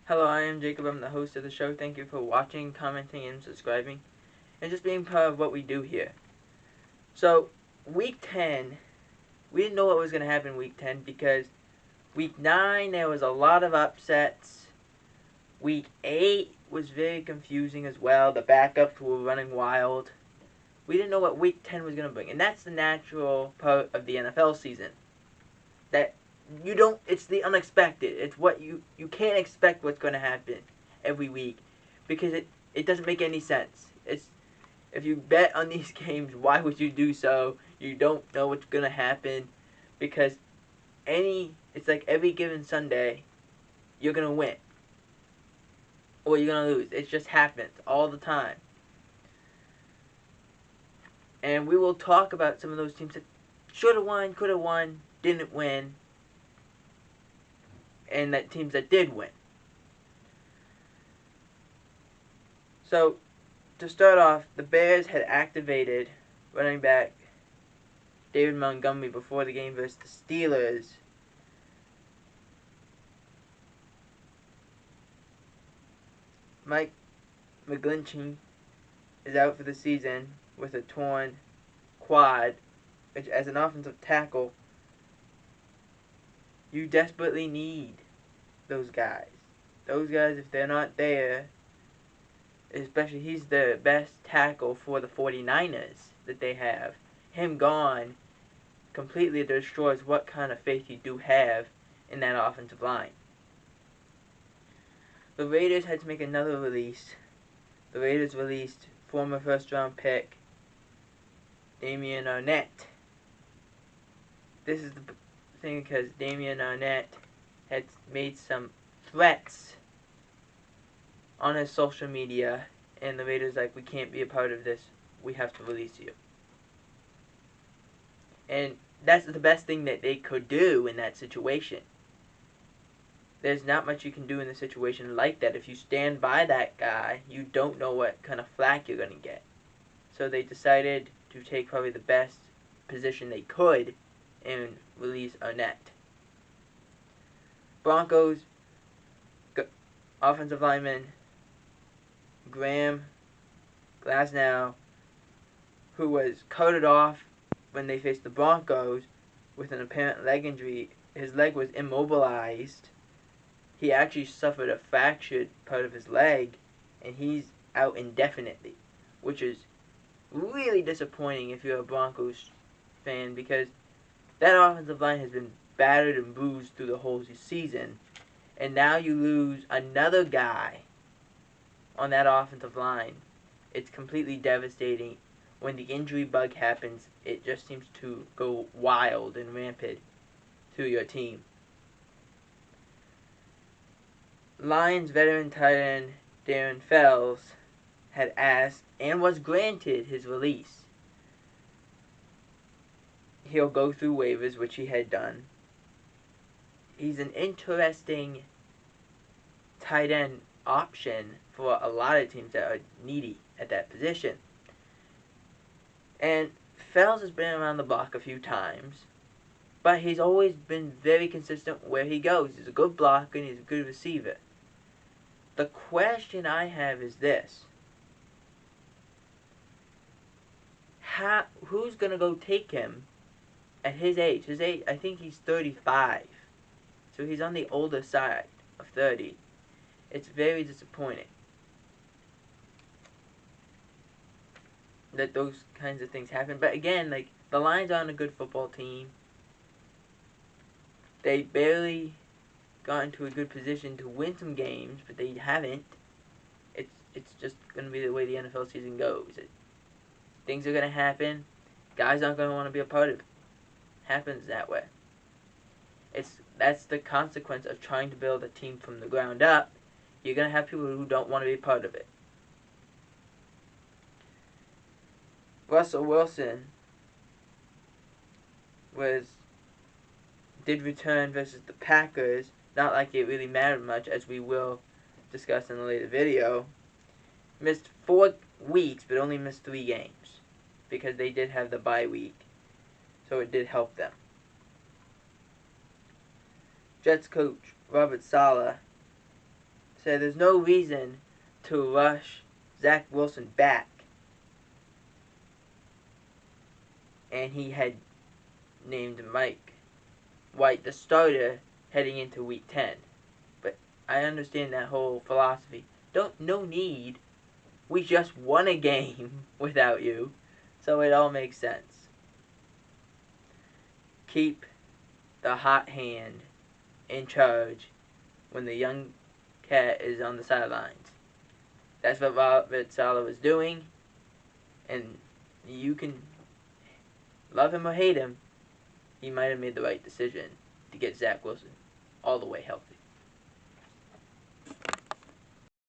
Hello, I am Jacob. I'm the host of the show. Thank you for watching, commenting, and subscribing, and just being part of what we do here. So, week 10, we didn't know what was going to happen week 10 because week 9 there was a lot of upsets. Week 8 was very confusing as well. The backups were running wild. We didn't know what week 10 was going to bring, and that's the natural part of the NFL season. That you don't, it's the unexpected. It's what you can't expect what's going to happen every week because it doesn't make any sense. If you bet on these games, why would you do so? You don't know what's going to happen because it's like every given Sunday you're going to win or you're going to lose. It just happens all the time. And we will talk about some of those teams that should have won, could have won, didn't win, and that teams that did win. So, to start off, the Bears had activated running back David Montgomery before the game versus the Steelers. Mike McGlinchey is out for the season with a torn quad, which as an offensive tackle, you desperately need those guys. Those guys, if they're not there, especially he's the best tackle for the 49ers that they have. Him gone completely destroys what kind of faith you do have in that offensive line. The Raiders had to make another release. The Raiders released former first-round pick Damien Arnett. This is the thing because Damien Arnett had made some threats on his social media, and the Raiders like, we can't be a part of this. We have to release you. And that's the best thing that they could do in that situation. There's not much you can do in a situation like that. If you stand by that guy, you don't know what kind of flack you're going to get. So they decided to take probably the best position they could and release Arnett. Broncos offensive lineman Graham Glasnow, who was carted off when they faced the Broncos with an apparent leg injury. His leg was immobilized. He actually suffered a fractured part of his leg, and he's out indefinitely, which is really disappointing if you're a Broncos fan because that offensive line has been battered and bruised through the whole season, and now you lose another guy on that offensive line. It's completely devastating. When the injury bug happens, it just seems to go wild and rampant through your team. Lions veteran tight end Darren Fells had asked and was granted his release. He'll go through waivers, which he had done. He's an interesting tight end option for a lot of teams that are needy at that position. And Fells has been around the block a few times, but he's always been very consistent where he goes. He's a good blocker and he's a good receiver. The question I have is this. Who's going to go take him at his age? His age, I think he's 35. So he's on the older side of 30. It's very disappointing that those kinds of things happen. But again, like, the Lions aren't a good football team. They barely got into a good position to win some games, but they haven't. It's just going to be the way the NFL season goes. Things are going to happen. Guys aren't going to want to be a part of it. Happens that way. That's the consequence of trying to build a team from the ground up. You're going to have people who don't want to be part of it. Russell Wilson did return versus the Packers. Not like it really mattered much, as we will discuss in a later video. Missed 4 weeks, but only missed 3 games because they did have the bye week, so it did help them. Jets coach Robert Saleh said there's no reason to rush Zach Wilson back. And he had named Mike White the starter heading into week 10. But I understand that whole philosophy. No need. We just won a game without you. So it all makes sense. Keep the hot hand in charge when the young cat is on the sidelines. That's what Robert Saleh was doing. And you can love him or hate him, he might have made the right decision to get Zach Wilson all the way healthy.